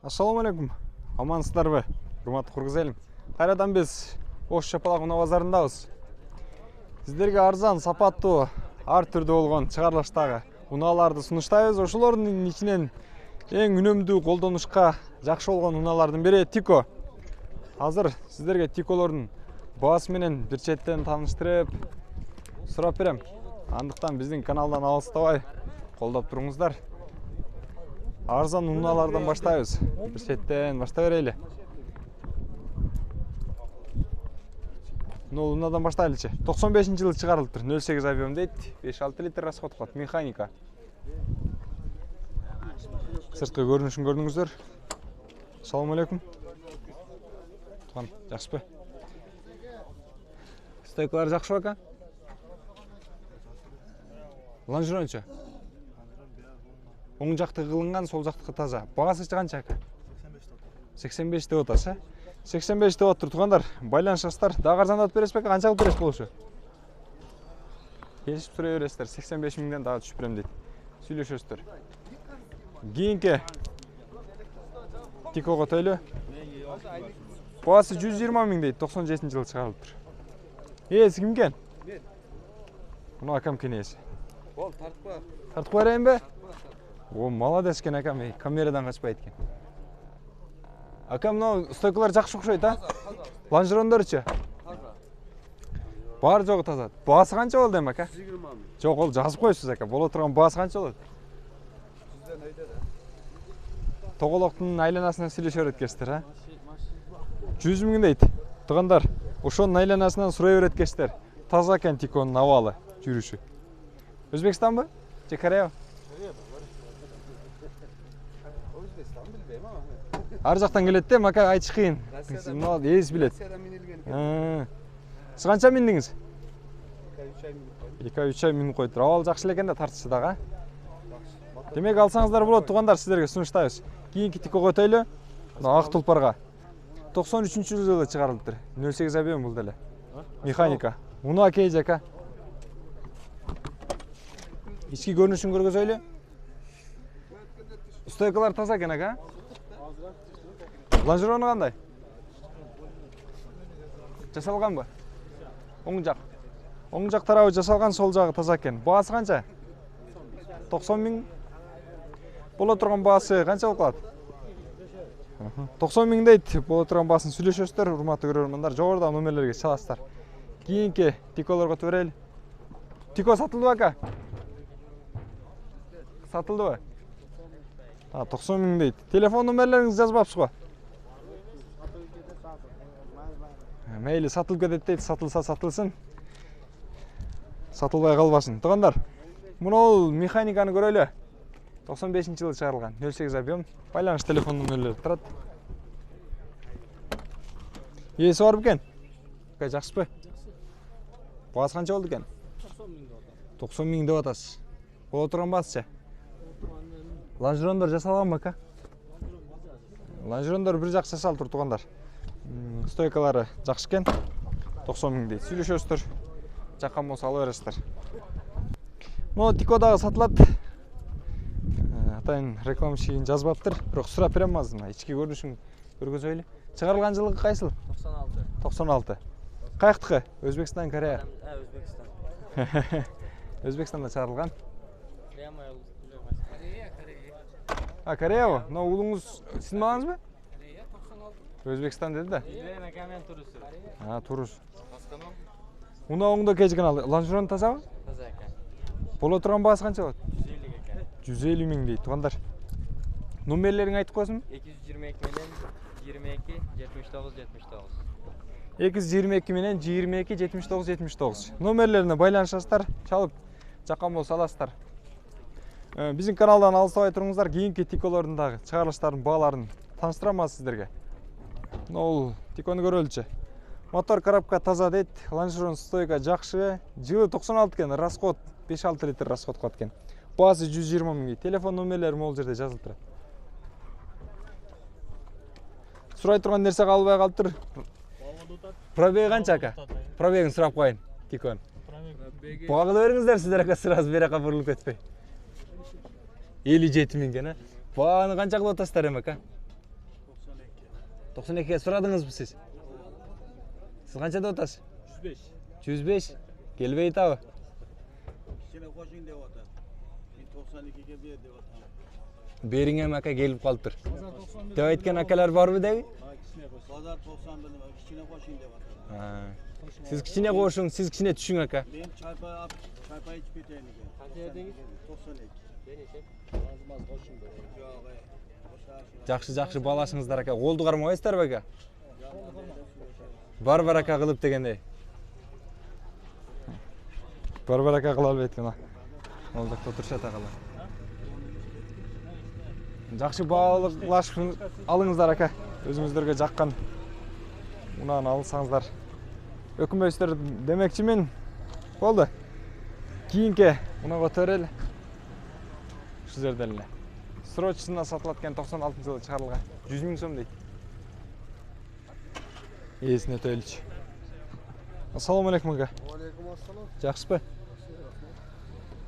Assalamu alaikum. Амансыздарбы, урматтуу кыргыз элим. Кайрадан биз Ош Чапалак унаа базарындабыз. Сиздерге арзан, сапаттуу, ар түрдүү болгон чыгарылыштагы унааларды сунуштайбыз. Ошолордун ичинен эң үнөмдүү колдонушка жакшы болгон унаалардын бири Тико. Азыр сиздерге Тиколордун баасы менен бир четтен тааныштырып сурап берем. Андыктан биздин каналдан алыстабай колдоп туруңуздар. Арзан унаалардан баштайбыз. Bir четтен баштай берели. Унадан баштайлычы. 95-жылы чыгарылыптыр. 08 объем дейт. 5-6 литр расход кылат. Механика. Сырткы көрүнүшүн көрдүңүздөр. Assalamu alaikum. Туган, жакшыбы? Стойкалар жакшы бака? Лонжерончу? Оң жактыгы кылынган, сол жактыкы таза. Багасы канча ака? 85 деп атасы. 85 деп атыр тугандар. Байланышасыздар. Дагы арзандатып бересиз беки? Канча кылып бересиз болушу? Келишип сурай бересиздер. 85 миңден дагы түшүп берем дейт. Сүйлөшөсүздөр. Кийинки Тикого тойлу. Багасы 120 миң дейт. 97-жылы чыгарылыптыр. Ээси ким экен? Мен. Муну акам кенеси. Бол, тартпа. Тартып берейин бе? О, молодец экен акам, камерадан качпайт экен. Акам, мына стойкалар жакшы окшойт, а? Лонжерондорчу? Таза. Бар жогу таза. Баасы канча болду эми ака? 120 миң. Жок, ол жазып коюсуз ака. Боло турган баасы канча болот? 100дөн өйдө да. Тоголоктун айланасынан сүйлөшө берет экенсиздер, а? 100 миң дейт. Тугандар, ошонун айланасынан сурай берет экенсиздер. Таза экен Тиконун абалы, жүрүшү. Өзбекстанбы? Же Корея? Ар жактан келет да, мака айтыш кыйын. Мына эс билет. Сиз канча миндиңиз? 2-3 ай мин койдур. Абал жакшы экен да тартышы дагы. Демек алсаңыздар болот тугандар, сиздерге сунуштайбыз. Кийинки Тикого өтөйлү. Мына ак тулпарга. 93-жылы чыгарылыптыр. 08 объем бул деле. Механика. Унаа кейж ака. Ички көрүнүшүн көргөзөйлү. Стойкалар таза экен ака. Лонжерону кандай? Жасалганбы? Оң жак. Оң жак тарабы жасалган, сол жагы таза экен. Баасы канча? 90 миң. Боло турган баасы канча болуп калат? 90 миң дейт. Боло турган баасын сүйлөшөсүздөр, урматтуу көрөрмандар. Жогоруда номерлерге чаласыздар. Кийинки Тиколорго өтүп Тико сатылдыбы ака? Сатылдыбы? 90 миң дейт. Телефон номерлериңизди жазбапсыз го? Мейли сатылып кетет дейт, сатылса сатылсын. Сатылбай калбасын. Тугандар, мына механиканы көрөлү. 95-жылы чыгарылган. 08 объем. Байланыш телефон номерлери турат. Ээси бар бекен? Кай жакшыбы? Баасы канча болду экен? 90 миң деп атасыз. Боло турган баасычы? Лонжерондор жасалганбы ака? Лонжерондор бир жак жасалып тур тугандар. Стойкалары жакшы экен. 90 миң дейт. Сүйлөшөсүздөр. Жаккан болсо ала бересиздер. Мына Тико дагы сатылат. Атайын реклама шигин жазбаптыр. Бирок сурап берем азыр. Ички көрүнүшүн көргөзөйлү. Чыгарылган жылы кайсыл? 96. 96. Каяктыкы? Өзбекстан, Корея? Өзбекстан. Өзбекстанда чыгарылган. Кореябы? Мына уулуңуз сиздин балаңызбы? Корея 96. Өзбекстан деди да. Мен турус. Турус. Мына оңдо кечкен ал. Лонжерон тазабы? Таза экен. Боло турган баасы канча болот? 150 экен. 150 миң дейт тугандар. Номерлерин айтып койсун. 222 менен 22 79 79. 222 менен 22 79 79. Номерлерине байланышасыздар, чалып жаккан болсо аласыздар. Биздин каналдан алыстабай туруңуздар. Кийинки Тиколордун дагы чыгарылыштардын бааларын тааныштырам сиздерге. Мына Тикону көрөлүчү. Мотор коробка таза дейт. Лонжерон стойка жакшы. Жылы 96 экен. Расход 5-6 литр расход кылат экен. Баасы 120 миң. Телефон номерлери могул жерде жазылып турат. Сурай турган нерсе калбай калыптыр. Пробеги канча ака? Пробегин сурап коеюн Тикон. Багып бериңиздер сиздер ака, сразу бери жака бурулуп кетпей. 57 миң экен, а? Бааны канча кылып атасыздар эми ака? 92'ye сұрадыңызбы сіз? Сіз қаншада отасыз? 105. 105. Келбей табы. Кішкене қошың деп отыр. Мен 92-ге бер деп отыр. Беріңем ака келіп қалып тұр. Деп айтқан акалар бар бі дәгі? Базар 91 деп кішкене қошың деп отыр. Сіз кішкене қошың, сіз кішкене түшің ака. Мен çaypay içip кетейін екен. Қанша едіңіз? 92. Ben ешеп. Маз қошың бер. Жақшы баласыңыздар ака. Қолды қармайсыздар ба ака? Бар ака қылып дегендей. Бар ака қылып еткен. Ол жақта отыршат ағалар. Жақсы балықлашып алыңыздар ака. Өзіңіздерге жаққан мұнан алсаңыздар. Өкінбейсіздер демекші мен болды. Кейінке мұнаға төрел. Şu жерден срочно сатылатқан 96 жылы шығарылған 100 000 сом дейді. Есіне төйліш. Ассаламу алейкум ака. Алейкум ассалам. Жақсы ба?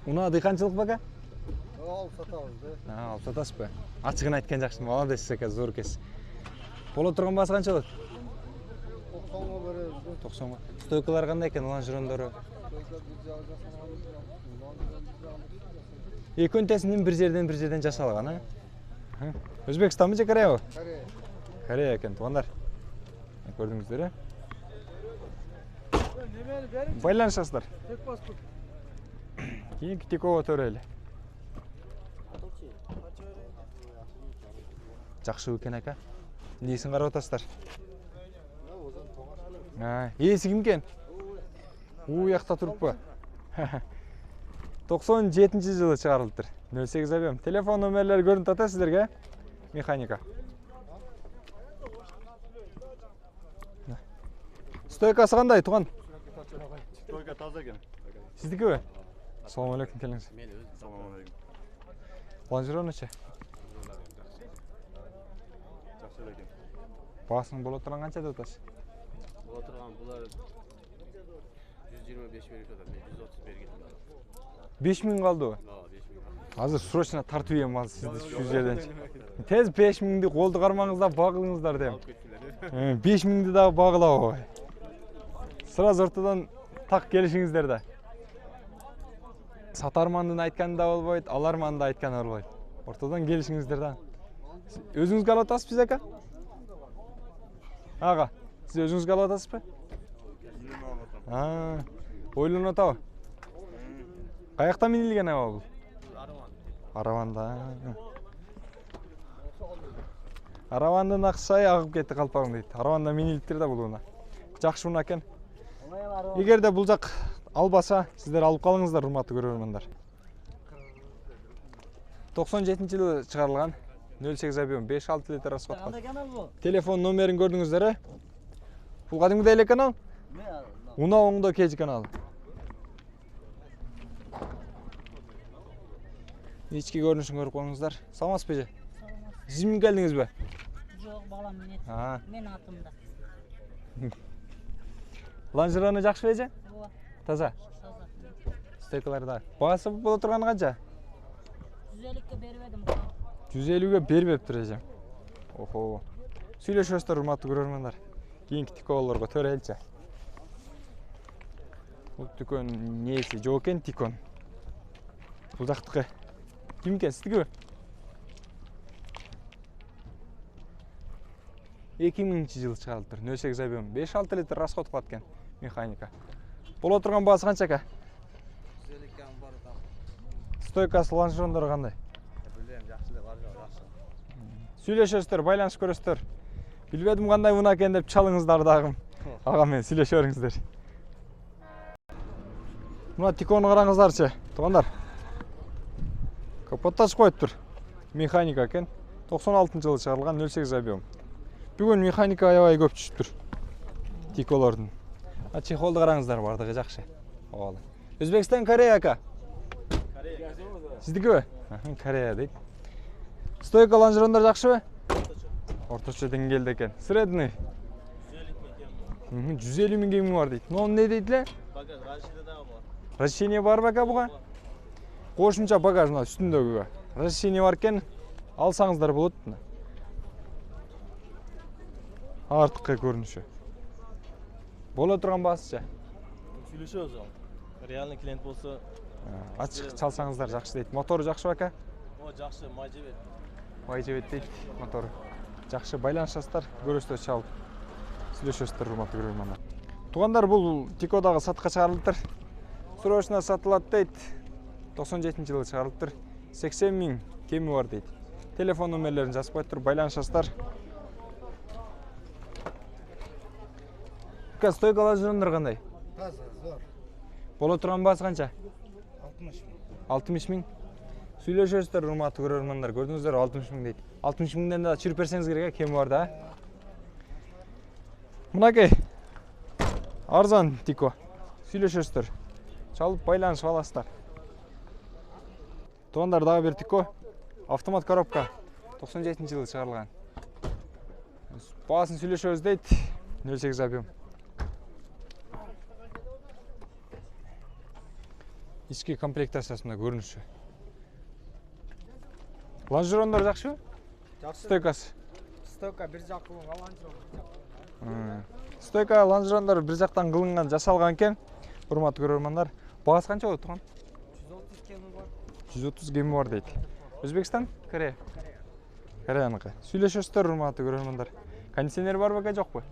Мұна дыйқаншылық ба ака? Алып сатамыз да. Алып сатасыз ба? Ачығын айтқан жақсы, молодец ака, зор кез. Бола тұрған басы қанша болады? 90-ға береміз. 90-ға. Стойкалар қандай екен, лонжерондары? Екі өнтесінен бір жерден жасалған, а? Өзбекстан ба же Корея ба? Корея. Корея екен, туғандар. Көрдіңіздер, а? Байланышасыздар. Тек паспорт. Кейінгі текова төрелі. Жақсы өкен ака. Несін қарап отасыздар? Есі кім кен? Яқта тұрып ба? 97 жылы шығарылды. 08 абем. Телефон номерлері көрініп ата сіздерге? Механика. Стойкасы қандай, туған? Стойка таза екен. Сіздікі бе? Ассаламу алейкум, келіңіз. Мен өз. Ассаламу алейкум. Лонжерон ше? Жақсы екен. Басың бола тұрған қанша да отасыз? Бола тұрған бұлар 125 беріп жатыр. Мен 130 берген. 5000 қалды ғой. 5000. Азыр срочно тартып ем аз сізді şu жерден. Тез 5000'ді қолды қармаңызда бағылыңыздар дем. 5000'ді дағы бағылау ғой. Сразу ортадан так келишиңиздер да. Сатармандын айтканы да болбойт, алармандын да айтканы болбойт. Ортадан келишиңиздер да. Өзүңүзгө алып атасызбы ака? Ага, сиз өзүңүзгө алып атасызбы? Ойлонуп атабы? Каяктан минилген аба бул? Араванда. Аравандын аксай агып кетти калпагым дейт. Араванда минилиптир да бул уна. Жакшы уна экен. Эгерде бул жак албаса, сиздер алып калыңыздар, урматтуу көрөрмандар. 97-жылы чыгарылган 08 объем 5-6 литр расход кылат. Телефон номерин көрдүңүздөр, бул кадимки эле канал? Уна оңдо кеж каналы. Ички көрүнүшүн көрүп коюңуздар. Саламатсызбы же? Сиз мен келдиңизби? Жоқ, балам мен. Мен атымда. Лонжероны жакшы же? Ооба. Таза. Таза. Стейкалар да. Баасы боло турганы канча? 150-ке беріп едім. 150-ге бербептир эжем. Охо. Сүйлөшөсүздөр, урматтуу көрөрмандар. Кийинки тиколорго төрөлчү. Бул тикон нээси? Жок экен тикон. Бул жактыкы. Ким экен, сиздикиби? 2000-жылы чыгарылды. 08 объем 5-6 литр расход кылат экен механика. Боло турган баасы канча ака? 150-ке бар да. Стойкасы лонжерондору кандай? Билем, жакшы деп бар жакшы. Сүйлөшөсүздөр, байланыш көрөсүздөр. Билбедим кандай уна экен деп чалыңыздар дагы. Ага мен сүйлөшө бериңиздер. Мына тикону караңыздарчы, туугандар. Капотты ачып коюптур. Механика экен. 96-жылы чыгарылган 08 объем. Бүгүн механика аябай көп түшүптүр. Тиколордун. Чехолду караңыздар, бардыгы жакшы. Оола. Өзбекстан, Корея ака. Корея. Сиздикиби? Корея дейт. Стойка лонжерондор жакшыбы? Орточо деңгээлде экен. Средний. 150 000 кемиң бар дейт. Но не дейт эле? Багаж рашиде да бар. Разрешение бар бака буга? Кошумча багаж мына үстүндөгүгө. Разрешение бар экен. Алсаңыздар болот. артыққы көрініші. Бола тұрған басыча. Сөйлешеміз ал. Реальный клиент болса, Ачық çalсаңыздар жақсы дейді. Моторы жақсы бака? о жақсы, май жебет. Май жебет дейді моторы. Жақсы байланышасыздар, көресіздер чалып. Сөйлесесіздер, урматтуу көрөрмандар. Туғандар бұл Тикодағы сатқа шығарылыптыр. Срочно сатылады дейді. 97 жылы шығарылыптыр. 80 000 кеми бар дейді. Телефон номерлерін жазып қойып тұр, байланышасыздар. Стойка лонжерондор қандай? Таза, зор. Бола тұрған басы қанша? 60 мың. 60 000. Сөйлесесіздер, урматтуу көрөрмандар, көрдіңіздер 60 000 дейді. 60 000-ден да чырып берсеңіз керек, кеми бар да. Мынакей. Арзан Тико. Сөйлесесіздер. Çalып байланышып аласыздар. Туғандар дағы бір Тико. Автомат коробка. 97 жылы шығарылған. Бағасын сөйлесеміз дейді. 08 объем. Ішкі комплектациясында көрініші. Лонжерондор жақшы? Стойкасы. Стойка бір жақ қылынған лонжерон. Стойка лонжерондор бір жақтан қылынған, жасалған екен. Урматтуу көрөрмандар. Бағасы қанша болады тұрған? 130 кемі бар. 130 кеми бар дейді. Өзбекстан? Корея? Кореяныкы. Сүйлөшөсүздөр, урматтуу көрөрмандар. Кондиционер бар беке, жок бу?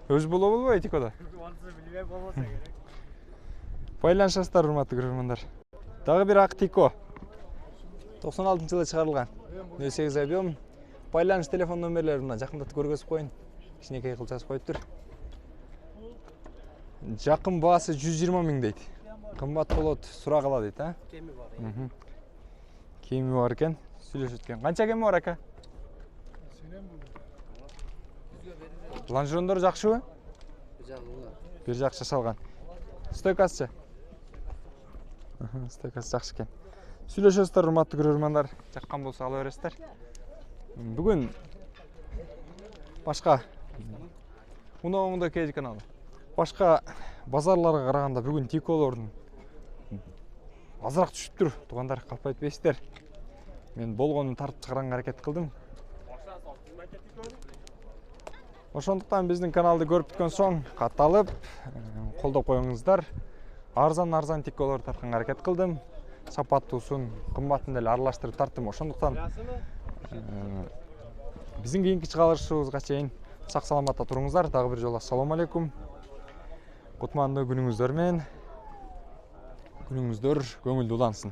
Өз боло болбойт Тикода? Онысы білмей болмаса керек. Байланышасыздар, урматтуу көрөрмандар. Дагы бир ак Тико. 96 жылы чыгарылган. 08 объем. Байланыш телефон номерлерин жакындатып көргөзүп коюн. Кичинекей кылып жазып коюптур. Жакын баасы 120 000 дейт. Кымбат болот, сурак ала дейт, а? Кеми бар. Кеми бар экен, сүйлөшөт экен. Канча кеми бар ака? Лонжерондор жакшыбы? Бир жак жасалган. Стойкасы? Стойкасы жакшы экен. Сүйлөшөсүздөр, урматтуу көрөрмандар. Жаккан болсо ала бересиздер. Бүгүн башка Унаоңдо Кеж каналы. Башка базарларга караганда бүгүн Тиколордун азыраак түшүптүр. Туугандар, калп айтпайсыздар. Мен болгонун тартып чыгаранга аракет кылдым. Ошондуктан биздин каналды көрүп бүткөн соң катталып, колдоп коюңуздар. Арзан Тиколор тартканга аракет кылдым. Сапаттуусун, кымбатын деле аралаштырып тарттым. Ошондуктан биздин кийинки чыгарылышыбызга чейин сак саламатта туруңуздар. Дагы бир жолу ассалому алейкум. Кутмандуу күнүңүздөр менен. Күнүңүздөр көңүлдүү улансын.